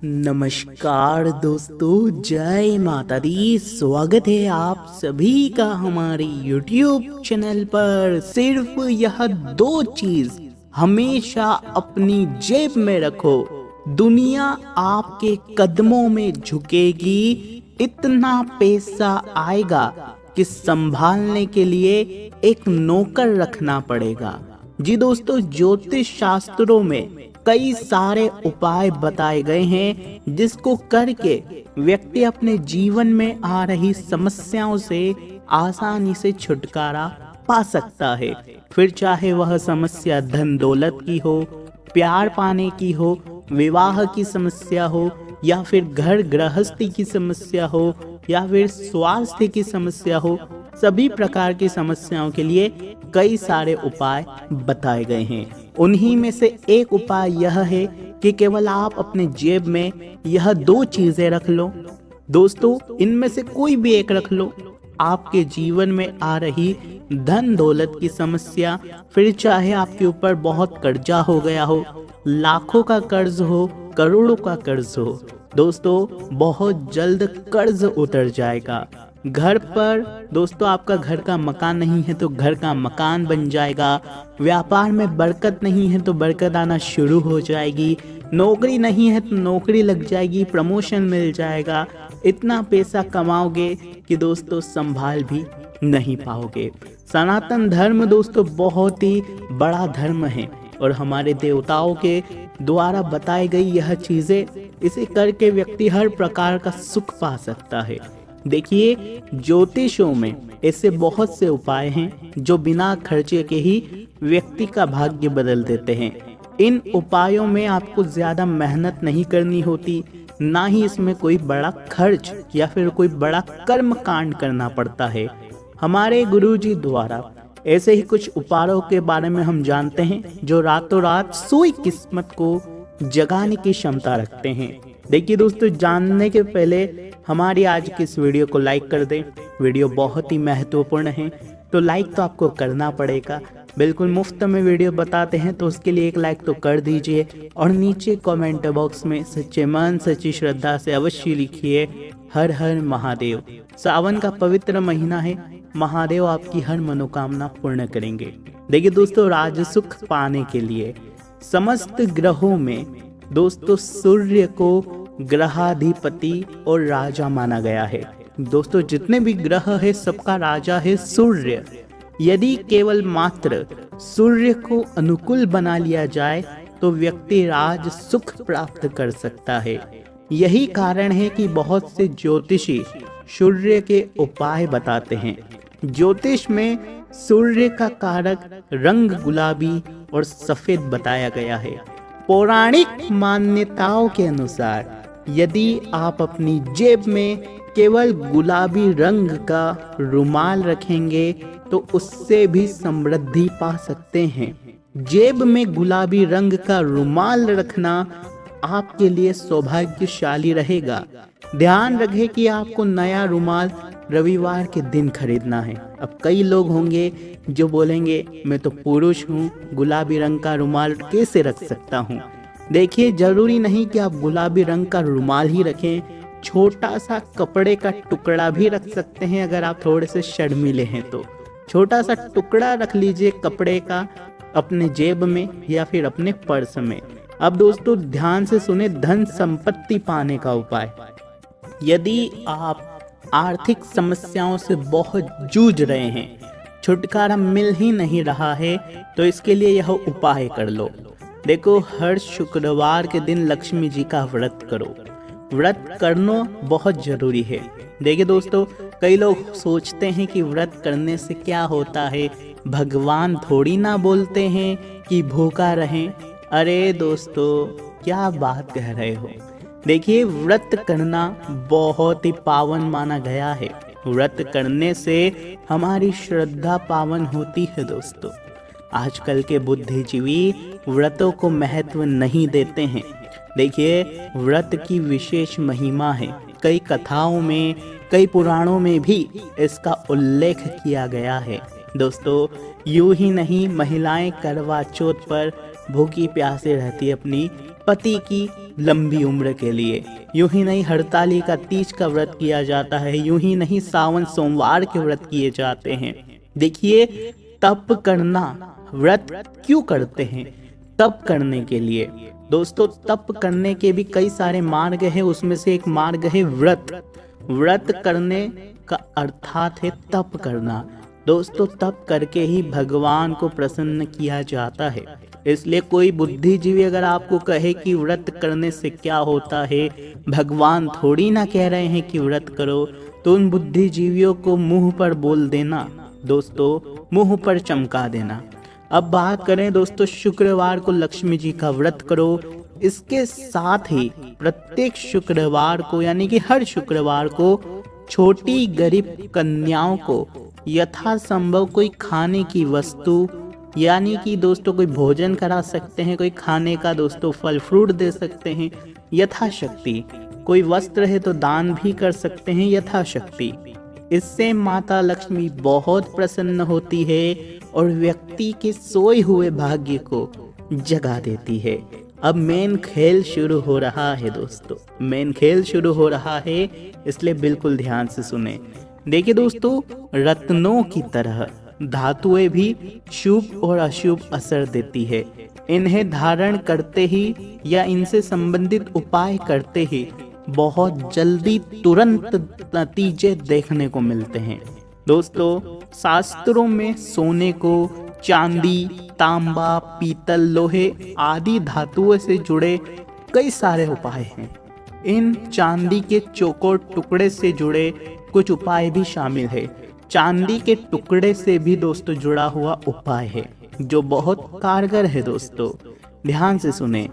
नमस्कार दोस्तों, जय माता दी। स्वागत है आप सभी का हमारे YouTube चैनल पर। सिर्फ यह दो चीज हमेशा अपनी जेब में रखो, दुनिया आपके कदमों में झुकेगी। इतना पैसा आएगा कि संभालने के लिए एक नौकर रखना पड़ेगा। जी दोस्तों, ज्योतिष शास्त्रों में कई सारे उपाय बताए गए हैं जिसको करके व्यक्ति अपने जीवन में आ रही समस्याओं से आसानी से छुटकारा पा सकता है। फिर चाहे वह समस्या धन दौलत की हो, प्यार पाने की हो, विवाह की समस्या हो, या फिर घर गृहस्थी की समस्या हो, या फिर स्वास्थ्य की समस्या हो, सभी प्रकार की समस्याओं के लिए कई सारे उपाय बताए गए हैं। उन्हीं में से एक उपाय यह है कि केवल आप अपने जेब में यह दो चीजें रख लो। दोस्तों, इनमें से कोई भी एक रख लो। आपके जीवन में आ रही धन दौलत की समस्या, फिर चाहे आपके ऊपर बहुत कर्जा हो गया हो, लाखों का कर्ज हो, करोड़ों का कर्ज हो, दोस्तों बहुत जल्द कर्ज उतर जाएगा। घर पर दोस्तों आपका घर का मकान नहीं है तो घर का मकान बन जाएगा। व्यापार में बरकत नहीं है तो बरकत आना शुरू हो जाएगी। नौकरी नहीं है तो नौकरी लग जाएगी, प्रमोशन मिल जाएगा। इतना पैसा कमाओगे कि दोस्तों संभाल भी नहीं पाओगे। सनातन धर्म दोस्तों बहुत ही बड़ा धर्म है और हमारे देवताओं के द्वारा बताई गई यह चीजें, इसे करके व्यक्ति हर प्रकार का सुख पा सकता है। देखिए, ज्योतिषों में ऐसे बहुत से उपाय हैं जो बिना खर्चे के ही व्यक्ति का भाग्य बदल देते हैं। इन उपायों में आपको ज्यादा मेहनत नहीं करनी होती, ना ही इसमें कोई बड़ा खर्च या फिर कोई बड़ा कर्म कांड करना पड़ता है। हमारे गुरुजी द्वारा ऐसे ही कुछ उपायों के बारे में हम जानते हैं जो रातों रात सोई किस्मत को जगाने की क्षमता रखते हैं। देखिए दोस्तों, जानने के पहले हमारी आज की इस वीडियो को लाइक कर दें। वीडियो बहुत ही महत्वपूर्ण है तो लाइक तो आपको करना पड़ेगा। बिल्कुल मुफ्त में वीडियो बताते हैं तो उसके लिए एक लाइक तो कर दीजिए और नीचे कमेंट बॉक्स में सच्चे मन सच्ची श्रद्धा से अवश्य लिखिए हर हर महादेव। सावन का पवित्र महीना है, महादेव आपकी हर मनोकामना पूर्ण करेंगे। देखिए दोस्तों, राजसुख पाने के लिए समस्त ग्रहों में दोस्तों सूर्य को ग्रहाधिपति और राजा माना गया है। दोस्तों, जितने भी ग्रह है सबका राजा है सूर्य। यदि केवल मात्र सूर्य को अनुकूल बना लिया जाए तो व्यक्ति राज सुख प्राप्त कर सकता है। यही कारण है कि बहुत से ज्योतिषी सूर्य के उपाय बताते हैं। ज्योतिष में सूर्य का कारक रंग गुलाबी और सफेद बताया गया है। पौराणिक मान्यताओं के अनुसार यदि आप अपनी जेब में केवल गुलाबी रंग का रुमाल रखेंगे तो उससे भी समृद्धि पा सकते हैं। जेब में गुलाबी रंग का रुमाल रखना आपके लिए सौभाग्यशाली रहेगा। ध्यान रखें कि आपको नया रुमाल रविवार के दिन खरीदना है। अब कई लोग होंगे जो बोलेंगे मैं तो पुरुष हूँ, गुलाबी रंग का रुमाल कैसे रख सकता हूँ। देखिए, जरूरी नहीं कि आप गुलाबी रंग का रुमाल ही रखें, छोटा सा कपड़े का टुकड़ा भी रख सकते हैं। अगर आप थोड़े से शर्मीले हैं तो छोटा सा टुकड़ा रख लीजिए कपड़े का अपने जेब में या फिर अपने पर्स में। अब दोस्तों ध्यान से सुने धन संपत्ति पाने का उपाय। यदि आप आर्थिक समस्याओं से बहुत जूझ रहे हैं, छुटकारा मिल ही नहीं रहा है, तो इसके लिए यह उपाय कर लो। देखो, हर शुक्रवार के दिन लक्ष्मी जी का व्रत करो। व्रत करना बहुत जरूरी है। देखिए दोस्तों, कई लोग सोचते हैं कि व्रत करने से क्या होता है, भगवान थोड़ी ना बोलते हैं कि भूखा रहें। अरे दोस्तों, क्या बात कह रहे हो। देखिए, व्रत करना बहुत ही पावन माना गया है। व्रत करने से हमारी श्रद्धा पावन होती है। दोस्तों, आजकल के बुद्धिजीवी व्रतों को महत्व नहीं देते हैं। देखिए, व्रत की विशेष महिमा है। कई कथाओं में, कई पुराणों में भी इसका उल्लेख किया गया है। दोस्तों, यूं ही नहीं, महिलाएं करवा चौथ पर भूखी प्यासे रहती है अपनी पति की लंबी उम्र के लिए। यूं ही नहीं हरताली का तीज का व्रत किया जाता है, यूं ही नहीं सावन सोमवार के व्रत किए जाते हैं। देखिए, तप करना, व्रत क्यों करते हैं? तप करने के लिए। दोस्तों, तप करने के भी कई सारे मार्ग हैं, उसमें से एक मार्ग है व्रत। व्रत करने का अर्थात है तप करना। दोस्तों, तप करके ही भगवान को प्रसन्न किया जाता है। इसलिए कोई बुद्धिजीवी अगर आपको कहे कि व्रत करने से क्या होता है, भगवान थोड़ी ना कह रहे हैं कि व्रत करो, तो उन बुद्धिजीवियों को मुंह पर बोल देना दोस्तों, मुंह पर चमका देना। अब बात करें दोस्तों, शुक्रवार को लक्ष्मी जी का व्रत करो। इसके साथ ही प्रत्येक शुक्रवार को, यानी कि हर शुक्रवार को छोटी गरीब कन्याओं को यथासंभव कोई खाने की वस्तु, यानी कि दोस्तों कोई भोजन करा सकते हैं, कोई खाने का दोस्तों फल फ्रूट दे सकते हैं यथाशक्ति। कोई वस्त्र है तो दान भी कर सकते हैं यथाशक्ति। इससे माता लक्ष्मी बहुत प्रसन्न होती है और व्यक्ति के सोए हुए भाग्य को जगा देती है। अब मेन खेल शुरू हो रहा है दोस्तों, मेन खेल शुरू हो रहा है, इसलिए बिल्कुल ध्यान से सुने। देखिए दोस्तों, रत्नों की तरह धातुएं भी शुभ और अशुभ असर देती है। इन्हें धारण करते ही या इनसे संबंधित उपाय करते ही बहुत जल्दी तुरंत नतीजे देखने को मिलते हैं। दोस्तों, शास्त्रों में सोने को चांदी, तांबा, पीतल, लोहे आदि धातुओं से जुड़े कई सारे उपाय हैं। इन चांदी के चौकोर टुकड़े से जुड़े कुछ उपाय भी शामिल है। चांदी के टुकड़े से भी दोस्तों जुड़ा हुआ उपाय है जो बहुत कारगर है। दोस्तों, ध्यान से सुने।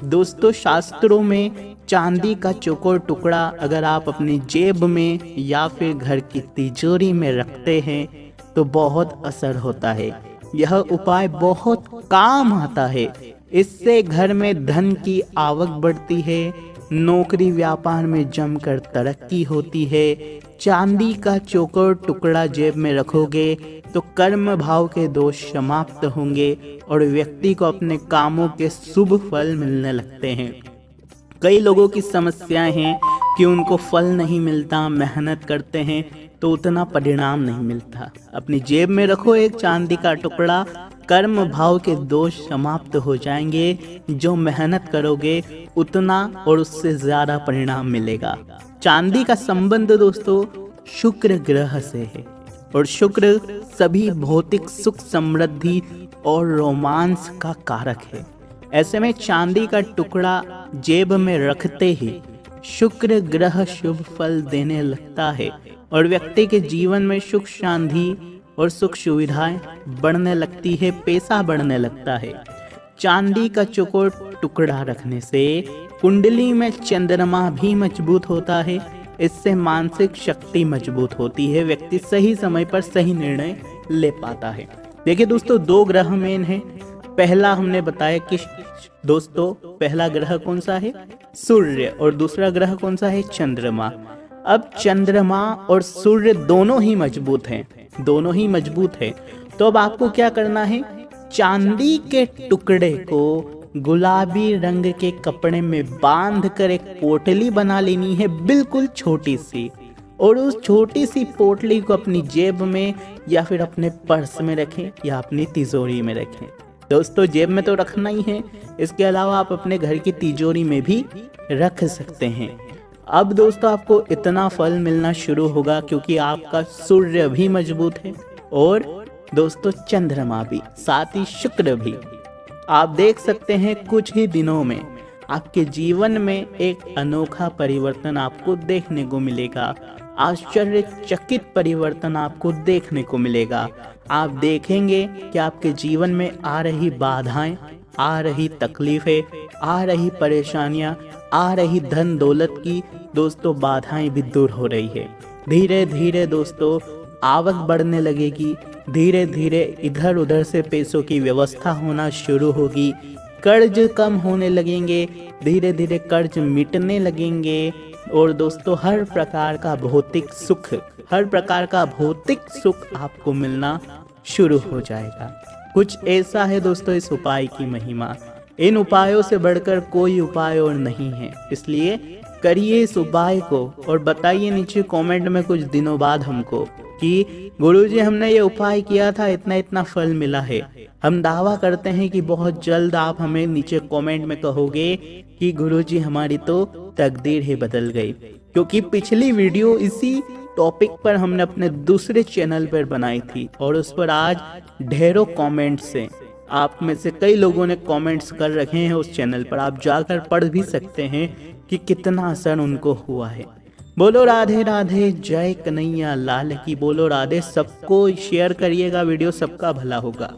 दोस्तों, शास्त्रों में चांदी का चौकोर टुकड़ा अगर आप अपनी जेब में या फिर घर की तिजोरी में रखते हैं तो बहुत असर होता है। यह उपाय बहुत काम आता है। इससे घर में धन की आवक बढ़ती है, नौकरी व्यापार में जमकर तरक्की होती है। चांदी का चौकोर टुकड़ा जेब में रखोगे तो कर्म भाव के दोष समाप्त होंगे और व्यक्ति को अपने कामों के शुभ फल मिलने लगते हैं। कई लोगों की समस्याएं हैं कि उनको फल नहीं मिलता, मेहनत करते हैं तो उतना परिणाम नहीं मिलता। अपनी जेब में रखो एक चांदी का टुकड़ा, कर्म भाव के दोष समाप्त हो जाएंगे। जो मेहनत करोगे उतना और उससे ज्यादा परिणाम मिलेगा। चांदी का संबंध दोस्तों शुक्र ग्रह से है और शुक्र सभी भौतिक सुख, समृद्धि और रोमांस का कारक है। ऐसे में चांदी का टुकड़ा जेब में रखते ही शुक्र ग्रह शुभ फल देने लगता है और व्यक्ति के जीवन में सुख, शांति और सुख सुविधाएं बढ़ने लगती है, पैसा बढ़ने लगता है। चांदी का चौकोर टुकड़ा रखने से कुंडली में चंद्रमा भी मजबूत होता है। इससे मानसिक शक्ति मजबूत होती है, व्यक्ति सही समय पर सही निर्णय ले पाता है। देखिए दोस्तों, दो ग्रह मेन है। पहला हमने बताया कि दोस्तों पहला ग्रह कौन सा है? सूर्य। और दूसरा ग्रह कौन सा है? चंद्रमा। अब चंद्रमा और सूर्य दोनों ही मजबूत हैं, दोनों ही मजबूत है। तो अब आपको क्या करना है? चांदी के टुकड़े को गुलाबी रंग के कपड़े में बांध कर एक पोटली बना लेनी है, बिल्कुल छोटी सी, और उस छोटी सी पोटली को अपनी जेब में या फिर अपने पर्स में रखें या अपनी तिजोरी में रखें। दोस्तों, जेब में तो रखना ही है, इसके अलावा आप अपने घर की तिजोरी में भी रख सकते हैं। अब दोस्तों आपको इतना फल मिलना शुरू होगा क्योंकि आपका सूर्य भी मजबूत है और दोस्तों चंद्रमा भी, साथ ही शुक्र भी। आप देख सकते हैं कुछ ही दिनों में आपके जीवन में एक अनोखा परिवर्तन आपको देखने को मिलेगा। आश्चर्यचकित परिवर्तन आपको देखने को मिलेगा। आप देखेंगे कि आपके जीवन में आ रही बाधाएं, आ रही तकलीफें, आ रही परेशानियां, आ रही धन दौलत की दोस्तों बाधाएं भी दूर हो रही है। धीरे धीरे दोस्तों आवक बढ़ने लगेगी, धीरे धीरे इधर उधर से पैसों की व्यवस्था होना शुरू होगी, कर्ज कम होने लगेंगे, धीरे धीरे कर्ज मिटने लगेंगे और दोस्तों हर प्रकार का भौतिक सुख आपको मिलना शुरू हो जाएगा। कुछ ऐसा है दोस्तों इस उपाय की महिमा, इन उपायों से बढ़कर कोई उपाय और नहीं है। इसलिए करिए इस उपाय को और बताइए नीचे कमेंट में कुछ दिनों बाद हमको कि गुरुजी हमने ये उपाय किया था, इतना इतना फल मिला है। हम दावा करते हैं कि बहुत जल्द आप हमें नीचे कमेंट में कहोगे कि गुरुजी हमारी तो तकदीर ही बदल गई, क्योंकि पिछली वीडियो इसी टॉपिक पर हमने अपने दूसरे चैनल पर बनाई थी और उस पर आज ढेरों कमेंट्स हैं। आप में से कई लोगों ने कमेंट्स कर रखे हैं उस चैनल पर, आप जाकर पढ़ भी सकते हैं कि कितना असर उनको हुआ है। बोलो राधे राधे, जय कन्हैया लाल की। बोलो राधे। सबको शेयर करिएगा वीडियो, सबका भला होगा।